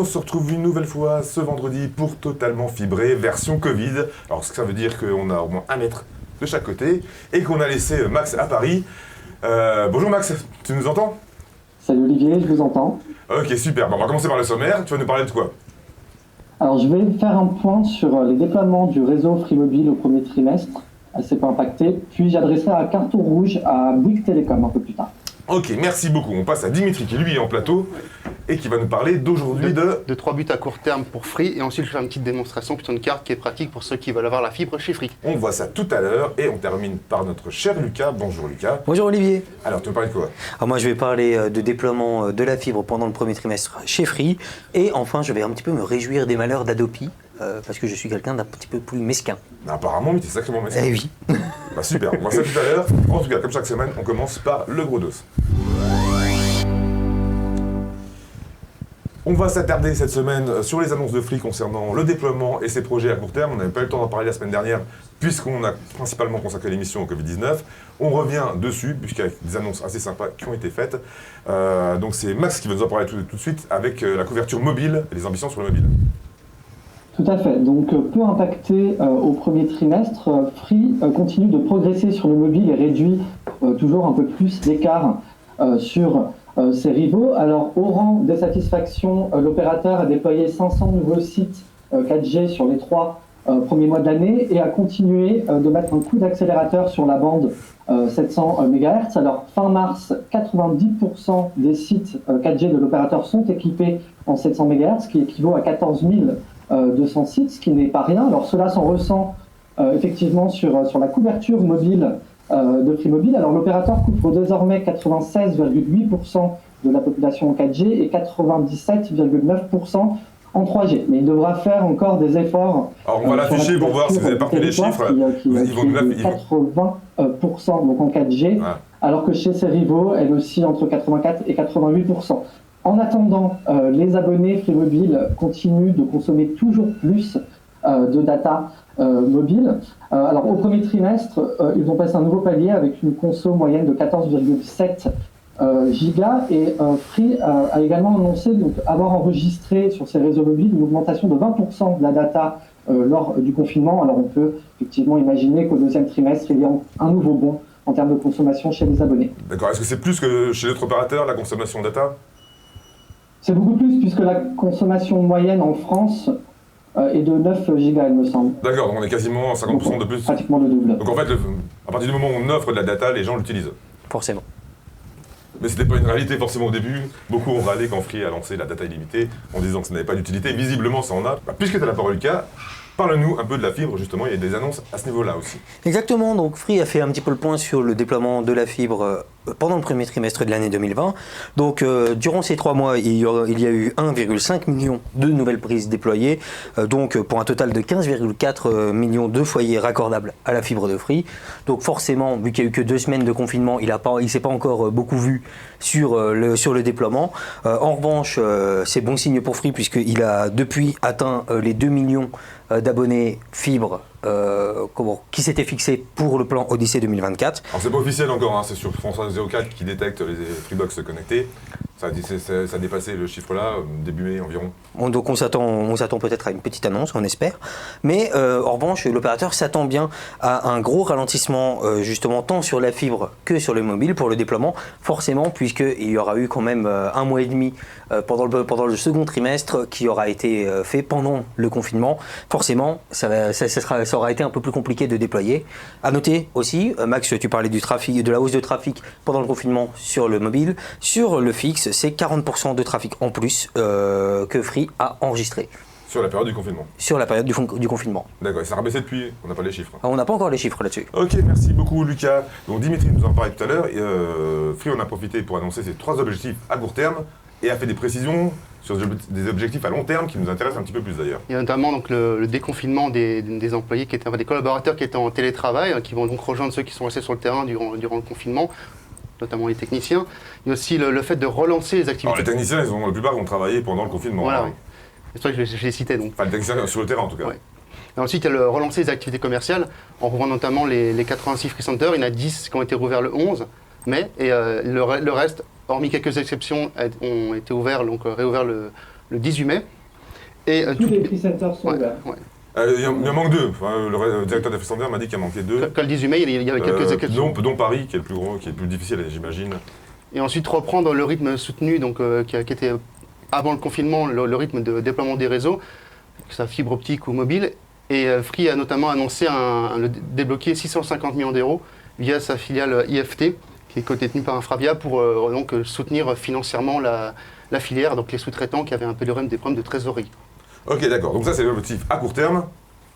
se retrouve une nouvelle fois ce vendredi pour Totalement Fibré, version Covid. Alors ce que ça veut dire qu'on a au moins 1 mètre de chaque côté et qu'on a laissé Max à Paris. Bonjour Max, tu nous entends? Salut Olivier, je vous entends. Ok, super. Bon, on va commencer par le sommaire. Tu vas nous parler de quoi? Alors je vais faire un point sur les déploiements du réseau Free Mobile au premier trimestre, assez peu impacté, puis j'adresserai un carton rouge à Bouygues Télécom un peu plus tard. Ok, merci beaucoup. On passe à Dimitri qui lui est en plateau et qui va nous parler d'aujourd'hui de 3 buts à court terme pour Free, et ensuite je vais faire une petite démonstration, plutôt une carte qui est pratique pour ceux qui veulent avoir la fibre chez Free. On voit ça tout à l'heure et on termine par notre cher Lucas. Bonjour Lucas. Bonjour Olivier. Alors tu veux parler de quoi? Alors moi je vais parler de déploiement de la fibre pendant le premier trimestre chez Free, et enfin je vais un petit peu me réjouir des malheurs d'Adopi, parce que je suis quelqu'un d'un petit peu plus mesquin. Apparemment, mais t'es sacrément mesquin. Eh oui. Bah super, on voit ça tout à l'heure. En tout cas, comme chaque semaine, on commence par le gros dos. On va s'attarder cette semaine sur les annonces de Free concernant le déploiement et ses projets à court terme. On n'avait pas eu le temps d'en parler la semaine dernière puisqu'on a principalement consacré l'émission au Covid-19. On revient dessus puisqu'il y a des annonces assez sympas qui ont été faites. Donc c'est Max qui va nous en parler tout de suite avec la couverture mobile et les ambitions sur le mobile. Tout à fait. Donc peu impacté au premier trimestre, Free continue de progresser sur le mobile et réduit toujours un peu plus d'écart sur ses rivaux. Alors au rang des satisfactions, l'opérateur a déployé 500 nouveaux sites 4G sur les 3 premiers mois de l'année et a continué de mettre un coup d'accélérateur sur la bande 700 MHz. Alors fin mars, 90% des sites 4G de l'opérateur sont équipés en 700 MHz, ce qui équivaut à 14 200 sites, ce qui n'est pas rien. Alors cela s'en ressent effectivement sur la couverture mobile de Free Mobile. Alors l'opérateur couvre désormais 96,8% de la population en 4G et 97,9% en 3G. Mais il devra faire encore des efforts. Alors on va l'afficher pour voir si vous avez partout les chiffres. Ils vont nous l'afficher. 80% donc en 4G, alors que chez ses rivaux, elle aussi entre 84 et 88%. En attendant, les abonnés Free Mobile continuent de consommer toujours plus de data mobile. Alors au premier trimestre, ils vont passer un nouveau palier avec une conso moyenne de 14,7 gigas et Free a également annoncé donc, avoir enregistré sur ses réseaux mobiles une augmentation de 20% de la data lors du confinement. Alors on peut effectivement imaginer qu'au deuxième trimestre, il y a un nouveau bond en termes de consommation chez les abonnés. D'accord, est-ce que c'est plus que chez l'autre opérateur la consommation data? C'est beaucoup plus puisque la consommation moyenne en France est de 9 gigas, il me semble. D'accord, donc on est quasiment à 50% de plus. Pratiquement le double. Donc en fait, à partir du moment où on offre de la data, les gens l'utilisent. Forcément. Mais c'était pas une réalité forcément au début. Beaucoup ont râlé quand Free a lancé la data illimitée en disant que ça n'avait pas d'utilité. Visiblement, ça en a. Puisque tu as la parole, Lucas, parle-nous un peu de la fibre, justement. Il y a des annonces à ce niveau-là aussi. Exactement, donc Free a fait un petit peu le point sur le déploiement de la fibre pendant le premier trimestre de l'année 2020. Donc durant ces 3 mois, il y a eu 1,5 million de nouvelles prises déployées, donc pour un total de 15,4 millions de foyers raccordables à la fibre de Free. Donc forcément, vu qu'il n'y a eu que 2 semaines de confinement, il ne s'est pas encore beaucoup vu sur le déploiement. En revanche, c'est bon signe pour Free puisqu'il a depuis atteint les 2 millions d'abonnés fibre qui s'était fixé pour le plan Odyssée 2024. Alors c'est pas officiel encore, hein, c'est sur France 04 qui détecte les Freebox connectés. Ça a dépassé le chiffre là, début mai environ. Donc on s'attend peut-être à une petite annonce, on espère. Mais en revanche, l'opérateur s'attend bien à un gros ralentissement justement tant sur la fibre que sur le mobile pour le déploiement, forcément, puisqu'il y aura eu quand même 1 mois et demi pendant le second trimestre qui aura été fait pendant le confinement. Forcément, ça aura été un peu plus compliqué de déployer. À noter aussi, Max, tu parlais du trafic, de la hausse de trafic pendant le confinement sur le mobile. Sur le fixe, c'est 40% de trafic en plus que Free a enregistré. Sur la période du confinement? Sur la période du confinement. D'accord, et ça a baissé depuis? On n'a pas les chiffres. On n'a pas encore les chiffres là-dessus. Ok, merci beaucoup Lucas. Donc Dimitri nous en parlait tout à l'heure. Free en a profité pour annoncer ses 3 objectifs à court terme et a fait des précisions sur des objectifs à long terme qui nous intéressent un petit peu plus d'ailleurs. Il y a notamment donc, le déconfinement des employés, des collaborateurs qui étaient en télétravail, qui vont donc rejoindre ceux qui sont restés sur le terrain durant le confinement, notamment les techniciens. Il y a aussi le fait de relancer les activités. Alors les techniciens, la plupart ont travaillé pendant le confinement. Voilà, oui. C'est vrai que je les citais donc. Enfin, les techniciens sur le terrain en tout cas. Ouais. Et ensuite, il y a le relancer les activités commerciales, en rouvrant notamment les 86 Free Centers. Il y en a 10 qui ont été rouverts le 11 mai, et le reste, hormis quelques exceptions, ont été ouverts, donc réouverts le 18 mai. Et Tous les free centers sont ouverts. Il y en manque 2. Enfin, le directeur des free centers m'a dit qu'il en manquait 2. Comme le 18 mai, il y avait quelques exceptions. Dont Paris, qui est le plus gros, qui est le plus difficile, j'imagine. Et ensuite reprendre le rythme soutenu donc, qui était avant le confinement, le rythme de déploiement des réseaux, que ce soit fibre optique ou mobile. Et Free a notamment annoncé débloquer 650 millions d'euros via sa filiale IFT, qui est détenue par Infravia, pour donc, soutenir financièrement la filière, donc les sous-traitants qui avaient un peu des problèmes de trésorerie. Ok, d'accord. Donc ça, c'est l'objectif à court terme.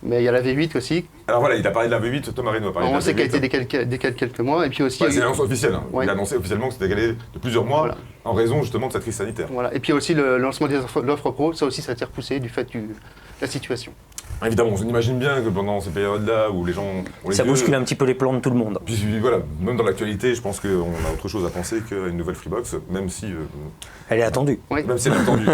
Mais il y a la V8 aussi. Alors voilà, il a parlé de la V8, Tom Marino a parlé de la V8. On sait qu'elle a été décalée quelques mois. Et puis aussi, c'est l'annonce officielle. Hein. Ouais. Il a annoncé officiellement que c'était décalé de plusieurs mois en raison justement de cette crise sanitaire. Voilà. Et puis aussi le lancement de l'offre pro, ça aussi, ça a été repoussé du fait de la situation. Évidemment, on imagine bien que pendant ces périodes-là où les gens ont les Ça yeux, bouscule un petit peu les plans de tout le monde. Puis voilà, même dans l'actualité, je pense qu'on a autre chose à penser qu'une nouvelle Freebox, même si... Elle est attendue. Oui. Même si elle est attendue.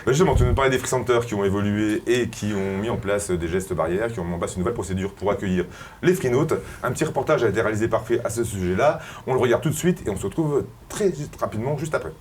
Justement, tu nous parlais des free centers qui ont évolué et qui ont mis en place des gestes barrières, qui ont mis en place une nouvelle procédure pour accueillir les freenotes. Un petit reportage a été réalisé par Free à ce sujet-là. On le regarde tout de suite et on se retrouve très rapidement juste après.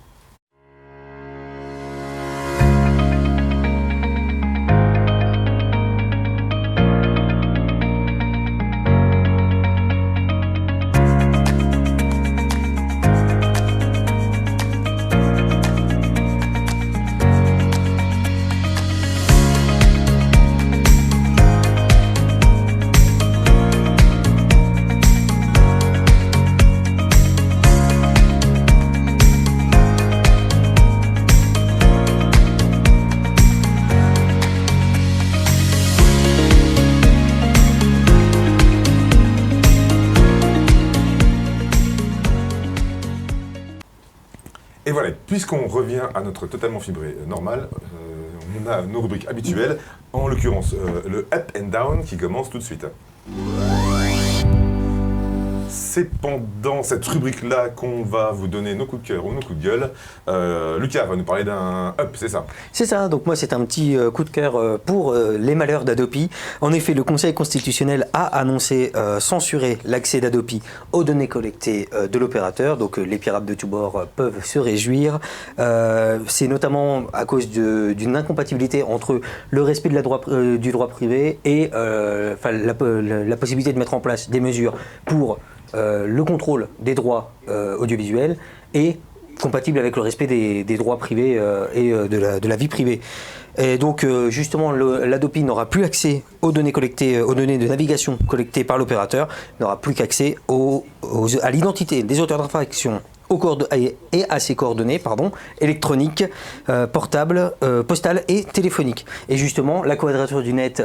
Et voilà, puisqu'on revient à notre totalement fibré normal, on a nos rubriques habituelles, en l'occurrence le Up and Down qui commence tout de suite. C'est pendant cette rubrique-là qu'on va vous donner nos coups de cœur ou nos coups de gueule. Lucas va nous parler d'un Up, c'est ça? C'est ça, donc moi c'est un petit coup de cœur pour les malheurs d'Adopi. En effet, le Conseil constitutionnel a annoncé censurer l'accès d'Adopi aux données collectées de l'opérateur, donc les pirates de tous bords peuvent se réjouir. C'est notamment à cause d'une incompatibilité entre le respect de du droit privé et la possibilité de mettre en place des mesures pour le contrôle des droits audiovisuels est compatible avec le respect des droits privés et de la vie privée. Et donc justement l'Adopi n'aura plus accès aux données collectées, aux données de navigation collectées par l'opérateur, n'aura plus qu'accès à l'identité des auteurs d'infraction et à ses coordonnées électroniques, portables, postales et téléphoniques. Et justement, la Quadrature du Net,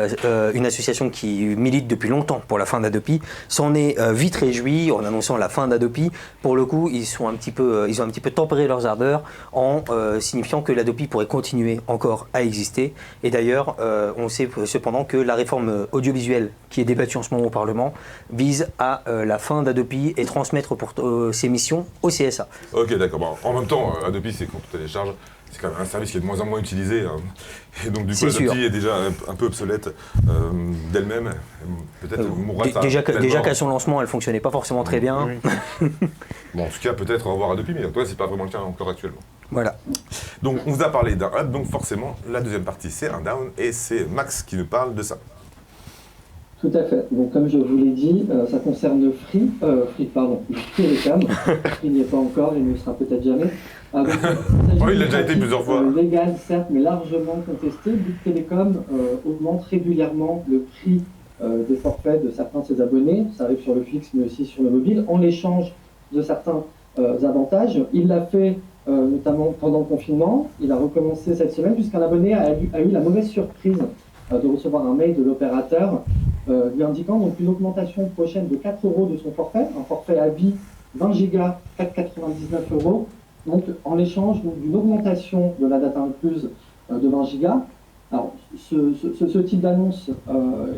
une association qui milite depuis longtemps pour la fin d'Adopi, s'en est vite réjouie en annonçant la fin d'Adopi. Pour le coup, ils ont un petit peu tempéré leurs ardeurs en signifiant que l'Adopi pourrait continuer encore à exister. Et d'ailleurs, on sait cependant que la réforme audiovisuelle qui est débattue en ce moment au Parlement vise à la fin d'Adopi et transmettre pour ses missions au CSA. Ok, d'accord. Bon, en même temps, Adopi, c'est quand on télécharge, c'est quand même un service qui est de moins en moins utilisé. Hein. Et donc, du coup, Adopi est déjà un peu obsolète d'elle-même. Peut-être mourra ça. Déjà qu'à son lancement, elle ne fonctionnait pas forcément très bien. Oui. Bon, en tout cas, peut-être au revoir Adopi, mais toi, c'est pas vraiment le cas encore actuellement. Voilà. Donc, on vous a parlé d'un up, donc forcément, la deuxième partie, c'est un down, et c'est Max qui nous parle de ça. Tout à fait. Donc, comme je vous l'ai dit, ça concerne Free Telecom. Free n'y est pas encore, il ne sera peut-être jamais. Oui, il a déjà été plusieurs fois. Légal, certes, mais largement contesté. Bouygues Telecom augmente régulièrement le prix des forfaits de certains de ses abonnés. Ça arrive sur le fixe, mais aussi sur le mobile, en échange de certains avantages. Il l'a fait notamment pendant le confinement. Il a recommencé cette semaine, puisqu'un abonné a eu la mauvaise surprise de recevoir un mail de l'opérateur lui indiquant donc une augmentation prochaine de 4 € de son forfait, un forfait à vie 20 Go, 4,99 €, donc en échange d'une augmentation de la data incluse de 20 Go. Alors, ce type d'annonce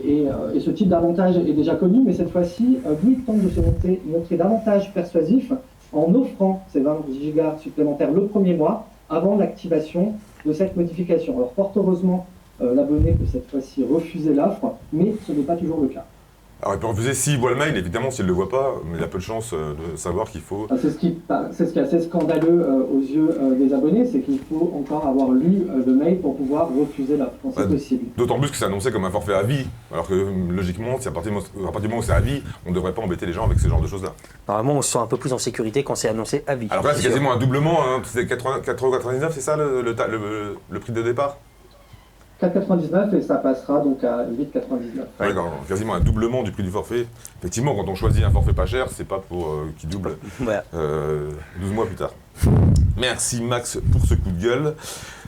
et ce type d'avantage est déjà connu, mais cette fois-ci, Bouygues tente de se montrer davantage persuasif en offrant ces 20 Go supplémentaires le premier mois avant l'activation de cette modification. Alors, fort heureusement, l'abonné peut cette fois-ci refuser l'offre, mais ce n'est pas toujours le cas. Alors il peut refuser s'il voit le mail, évidemment s'il ne le voit pas, mais il a peu de chance de savoir qu'il faut... C'est ce qui est assez scandaleux aux yeux des abonnés, c'est qu'il faut encore avoir lu le mail pour pouvoir refuser l'offre, quand c'est possible. D'autant plus que c'est annoncé comme un forfait à vie, alors que logiquement, si à partir du moment où c'est à vie, on ne devrait pas embêter les gens avec ce genre de choses-là. Normalement, on se sent un peu plus en sécurité quand c'est annoncé à vie. Alors là, c'est quasiment un doublement, hein. C'est 4,99 €, c'est ça le prix de départ? 4,99 et ça passera donc à 8,99. D'accord, quasiment un doublement du prix du forfait. Effectivement, quand on choisit un forfait pas cher, c'est pas pour qu'il double 12 mois plus tard. Merci Max pour ce coup de gueule.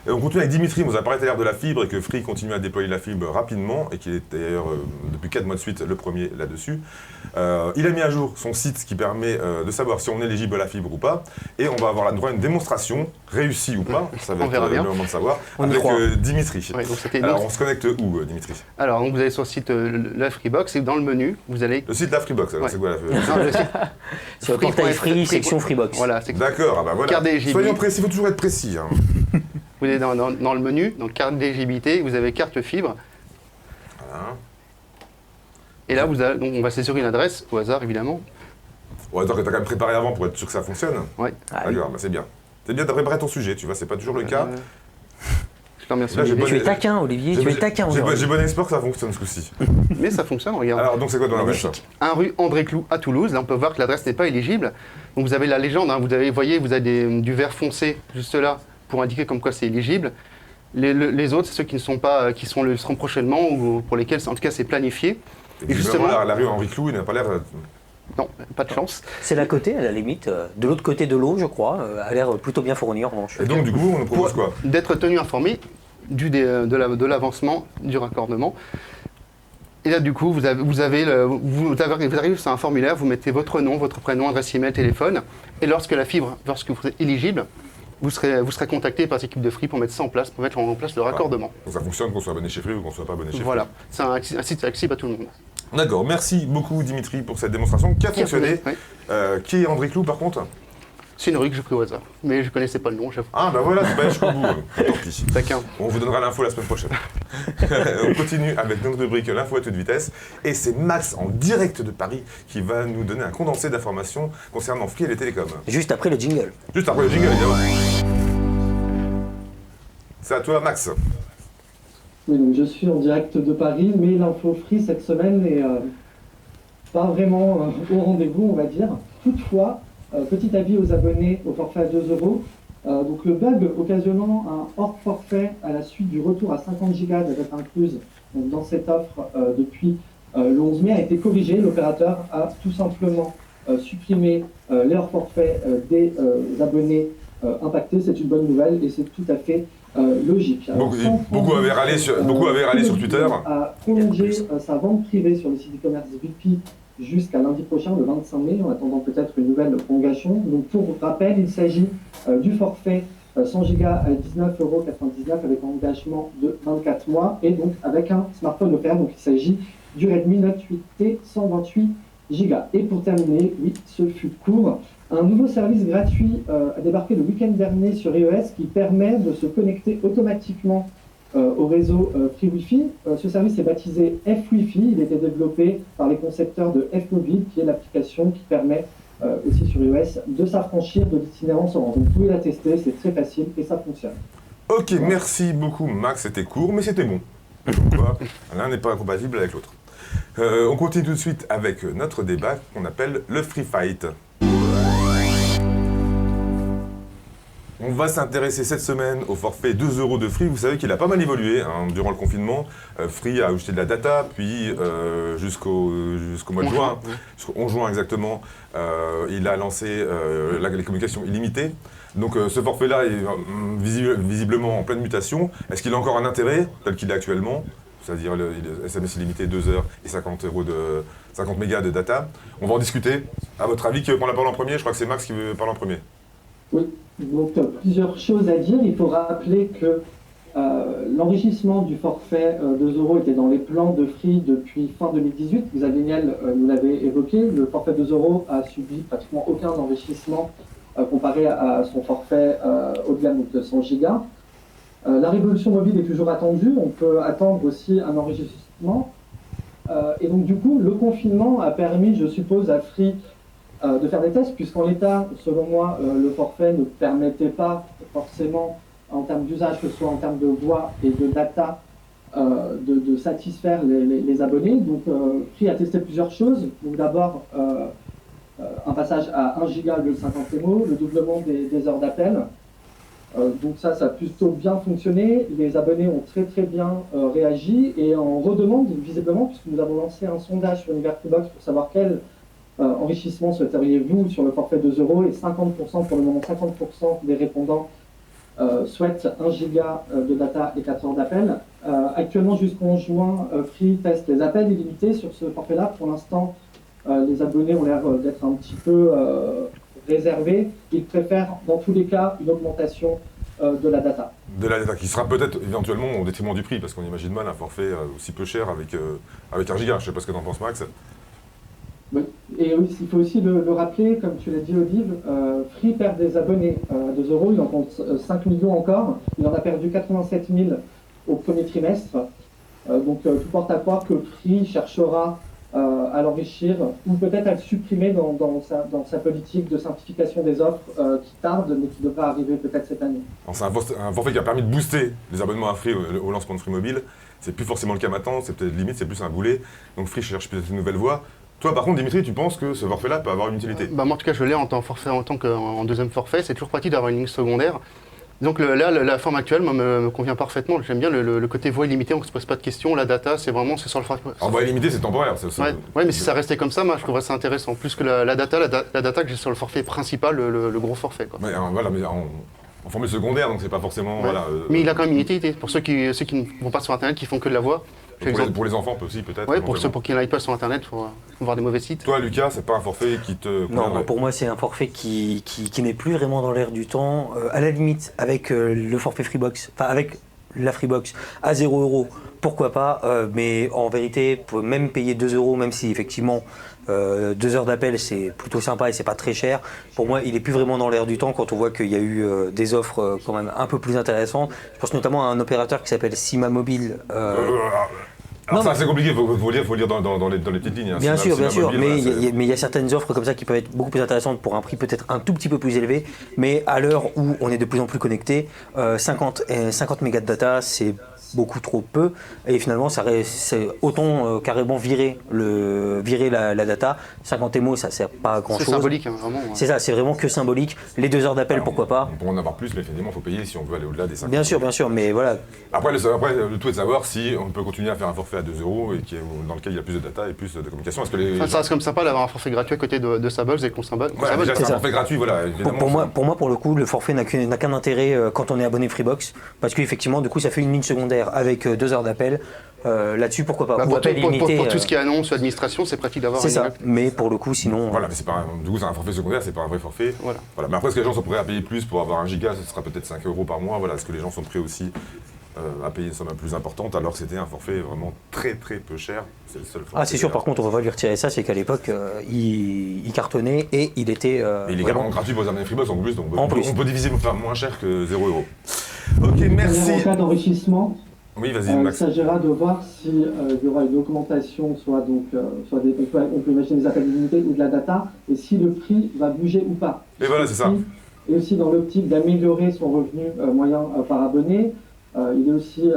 On continue avec Dimitri, on vous a parlé tout à l'heure de la fibre et que Free continue à déployer la fibre rapidement et qu'il est d'ailleurs depuis 4 mois de suite le premier là-dessus. Il a mis à jour son site qui permet de savoir si on est éligible à la fibre ou pas et on va avoir droit à une démonstration, réussie ou pas, ça va être le moment de savoir, avec Dimitri. Oui, donc alors on se connecte où Dimitri? Alors donc vous allez sur le site la Freebox et dans le menu vous allez... Le site de la Freebox, alors c'est quoi la Non, le site... Sur le portail Free, section Freebox. Voilà, d'accord, bah voilà. Soyons précis, il faut toujours être précis. Hein. Vous allez dans le menu, donc carte d'éligibilité, vous avez carte fibre. Voilà. Et là, donc on va saisir une adresse, au hasard évidemment. Au hasard que tu as quand même préparé avant pour être sûr que ça fonctionne. Oui. D'accord, bah c'est bien. C'est bien, tu as préparé ton sujet, tu vois, c'est pas toujours le cas. Je te remercie. Là, Tu es taquin, Olivier, tu es taquin. J'ai bon espoir que ça fonctionne ce coup-ci. Mais ça fonctionne, regarde. Alors, donc c'est quoi dans l'adresse? 1 rue André Clou à Toulouse. Là, on peut voir que l'adresse n'est pas éligible. Donc vous avez la légende, hein, vous avez du vert foncé juste là pour indiquer comme quoi c'est éligible. Les autres, c'est ceux qui ne sont pas, qui seront prochainement ou pour lesquels, en tout cas, c'est planifié. Et justement, la rue Henri Clou, il n'a pas l'air... Non, pas de chance. C'est l'à côté, à la limite, de l'autre côté de l'eau, je crois, a l'air plutôt bien fourni en revanche. Et donc, du coup, on nous propose quoi? D'être tenu informé de l'avancement du raccordement. Et là, du coup, vous arrivez sur un formulaire, vous mettez votre nom, votre prénom, adresse email, téléphone, et lorsque vous êtes éligible, vous serez contacté par l'équipe de Free pour mettre ça en place, pour mettre en place le raccordement. Donc ça fonctionne qu'on soit abonné chez Free ou qu'on soit pas abonné chez Free. Voilà, c'est un site accessible à tout le monde. D'accord, merci beaucoup Dimitri pour cette démonstration qui a fonctionné. Oui. Qui est André Clou par contre? C'est une rue que j'ai pris au hasard, mais je connaissais pas le nom, j'avoue. Ah bah voilà, c'est pas jusqu'au bout. Tant pis. Taquin. On vous donnera l'info la semaine prochaine. On continue avec notre rubrique l'info à toute vitesse. Et c'est Max en direct de Paris qui va nous donner un condensé d'informations concernant Free et les télécoms. Juste après le jingle. Juste après le jingle, évidemment. C'est à toi Max. Oui, donc je suis en direct de Paris, mais l'info Free cette semaine n'est pas vraiment au rendez-vous, on va dire. Toutefois, petit avis aux abonnés au forfait à 2 €. Donc le bug occasionnant un hors forfait à la suite du retour à 50 Go de data incluse dans cette offre depuis le 11 mai a été corrigé. L'opérateur a tout simplement supprimé les hors forfaits des abonnés impactés. C'est une bonne nouvelle et c'est tout à fait logique. Alors, beaucoup avaient râlé sur Twitter. A prolongé sa vente privée sur le site e-commerce VP jusqu'à lundi prochain, le 25 mai, en attendant peut-être une nouvelle prolongation. Donc pour rappel, il s'agit du forfait 100 Go à 19,99 € avec un engagement de 24 mois et donc avec un smartphone offert. Donc il s'agit du Redmi Note 8T 128 Go. Et pour terminer, oui, ce fut court. Un nouveau service gratuit a débarqué le week-end dernier sur iOS qui permet de se connecter automatiquement au réseau Free Wi-Fi. Ce service est baptisé F-Wi-Fi. Il a été développé par les concepteurs de F-Mobile, qui est l'application qui permet aussi sur iOS de s'affranchir de l'itinérance Orange. Donc vous pouvez la tester, c'est très facile et ça fonctionne. Ok, merci beaucoup Max, c'était court mais c'était bon. L'un n'est pas incompatible avec l'autre. On continue tout de suite avec notre débat qu'on appelle le Free Fight. On va s'intéresser cette semaine au forfait 2 € de Free. Vous savez qu'il a pas mal évolué durant le confinement. Free a ajouté de la data, puis jusqu'au mois de juin, jusqu'au 11 juin exactement, il a lancé les communications illimitées. Donc ce forfait-là est visiblement en pleine mutation. Est-ce qu'il a encore un intérêt tel qu'il est actuellement ? C'est-à-dire le SMS illimité 2 heures et 50 mégas de data. On va en discuter. À votre avis, qui veut prendre la parole en premier ? Je crois que c'est Max qui veut parler en premier. Oui, donc plusieurs choses à dire. Il faut rappeler que l'enrichissement du forfait 2 € était dans les plans de Free depuis fin 2018. Xavier Niel nous l'avait évoqué. Le forfait 2 € a subi pratiquement aucun enrichissement comparé à son forfait au-delà de 100 Go. La révolution mobile est toujours attendue. On peut attendre aussi un enrichissement Et donc du coup, le confinement a permis, je suppose, à Free de faire des tests, puisqu'en l'état, selon moi, le forfait ne permettait pas forcément, en termes d'usage, que ce soit en termes de voix et de data, de satisfaire les abonnés. Donc Free a testé plusieurs choses. Donc d'abord, un passage à 1 giga au lieu de 50 MO, le doublement des heures d'appel. Donc ça a plutôt bien fonctionné. Les abonnés ont très bien réagi et en redemande, visiblement, puisque nous avons lancé un sondage sur Univers Freebox pour savoir quel enrichissement souhaiteriez-vous sur le forfait 2 euros, et 50%, pour le moment 50% des répondants souhaitent 1 giga de data et 4 heures d'appel. Actuellement, jusqu'en juin, Free teste les appels illimités sur ce forfait-là. Pour l'instant, les abonnés ont l'air d'être un petit peu réservés. Ils préfèrent, dans tous les cas, une augmentation de la data. De la data qui sera peut-être éventuellement au détriment du prix, parce qu'on imagine mal un forfait aussi peu cher avec 1 giga. Je ne sais pas ce que tu en penses, Max. Oui. Et oui, il faut aussi le rappeler, comme tu l'as dit, Olive, Free perd des abonnés à 2 euros. Il en compte 5 millions encore. Il en a perdu 87 000 au premier trimestre. Donc tout porte à croire que Free cherchera à l'enrichir ou peut-être à le supprimer dans sa politique de simplification des offres qui tarde mais qui devra arriver peut-être cette année. C'est un forfait qui a permis de booster les abonnements à Free au lancement de Free Mobile. C'est plus forcément le cas maintenant, c'est peut-être limite, c'est plus un boulet. Donc Free cherche peut-être une nouvelle voie. Toi, par contre, Dimitri, tu penses que ce forfait-là peut avoir une utilité? Moi, en tout cas, je l'ai en tant qu'en deuxième forfait. C'est toujours pratique d'avoir une ligne secondaire. Donc là, la forme actuelle me convient parfaitement. J'aime bien le côté voix illimitée, on ne se pose pas de questions. La data, c'est sur le forfait. En voix illimitée, c'est temporaire. Ouais, mais si ça restait comme ça, moi, je trouverais ça intéressant. Plus que la data que j'ai sur le forfait principal, le gros forfait, quoi. Mais, voilà, mais en formule secondaire, donc c'est pas forcément... Ouais. Voilà, mais il a quand même une utilité. Pour ceux qui ne vont pas sur Internet, qui font que de la voix. Pour les enfants aussi, peut-être. Oui, pour qui n'aillent pas sur Internet, il faut voir des mauvais sites. Toi, Lucas, c'est pas un forfait qui te... Non, pour moi, c'est un forfait qui n'est plus vraiment dans l'air du temps. À la limite, avec le forfait Freebox, enfin avec la Freebox à 0 euros, pourquoi pas. Mais en vérité, pour même payer 2 euros, même si effectivement 2 heures d'appel, c'est plutôt sympa et c'est pas très cher. Pour moi, il est plus vraiment dans l'air du temps quand on voit qu'il y a eu des offres quand même un peu plus intéressantes. Je pense notamment à un opérateur qui s'appelle Sima Mobile. Alors ça, c'est compliqué, il faut lire dans les petites lignes. Hein. Bien sûr, mobile, mais voilà, il y a certaines offres comme ça qui peuvent être beaucoup plus intéressantes pour un prix peut-être un tout petit peu plus élevé, mais à l'heure où on est de plus en plus connecté, 50 mégas de data, c'est beaucoup trop peu, et finalement c'est autant carrément virer la data. 50 MO, ça sert pas à grand chose. C'est symbolique, hein, vraiment. Ouais. C'est ça, c'est vraiment que symbolique. Les 2 heures d'appel, pourquoi pas. On pourrait en avoir plus, mais effectivement, il faut payer si on veut aller au-delà des 50. Bien sûr, mais voilà. Après, le tout est de savoir si on peut continuer à faire un forfait à 2 euros et dans lequel il y a plus de data et plus de communication. Ça reste comme sympa d'avoir un forfait gratuit à côté de sa box et qu'on symbole. Voilà, déjà, c'est un forfait gratuit, voilà. Pour moi, pour le coup, le forfait n'a qu'un intérêt quand on est abonné Freebox, parce qu'effectivement, du coup, ça fait une ligne secondaire avec 2 heures d'appel. Là-dessus, pourquoi pas. Pour tout ce qui est annonce ou administration, c'est pratique d'avoir. C'est ça. Mais pour le coup, sinon. Voilà, mais c'est pas. Du coup, c'est un forfait secondaire, c'est pas un vrai forfait. Voilà. Mais après, est-ce que les gens sont prêts à payer plus pour avoir 1 giga? Ce sera peut-être 5 euros par mois. Voilà. Est-ce que les gens sont prêts aussi à payer une somme plus importante alors que c'était un forfait vraiment très peu cher? C'est le seul forfait. Ah, c'est sûr. Par contre, on va lui retirer ça, c'est qu'à l'époque, il cartonnait et il était. Et il est également gratuit pour les abonnés Freebox en plus, donc on peut diviser pour faire moins cher que 0 euros. Ok, merci. En cas d'enrichissement, Oui, vas-y, il Max. s'agira de voir s'il y aura une augmentation, soit on peut imaginer des appels illimités ou de la data, et si le prix va bouger ou pas. Et voilà, c'est ça. Et aussi dans l'optique d'améliorer son revenu moyen par abonné, il est aussi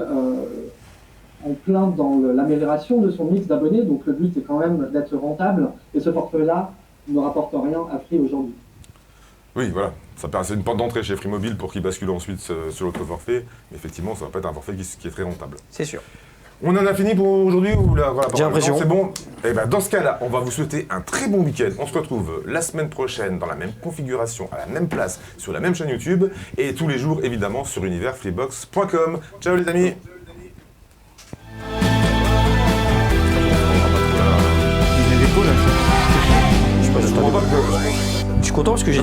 en plein dans l'amélioration de son mix d'abonnés, donc le but est quand même d'être rentable, et ce forfait-là ne rapporte rien à Free aujourd'hui. Oui, voilà. C'est une porte d'entrée chez Free Mobile pour qu'il bascule ensuite sur l'autre forfait. Mais effectivement, ça va pas être un forfait qui est très rentable. C'est sûr. On en a fini pour aujourd'hui ou là, voilà, j'ai l'impression. C'est bon. Et ben dans ce cas-là, on va vous souhaiter un très bon week-end. On se retrouve la semaine prochaine dans la même configuration, à la même place, sur la même chaîne YouTube et tous les jours évidemment sur universfreebox.com. Ciao les amis. Je suis content parce que j'ai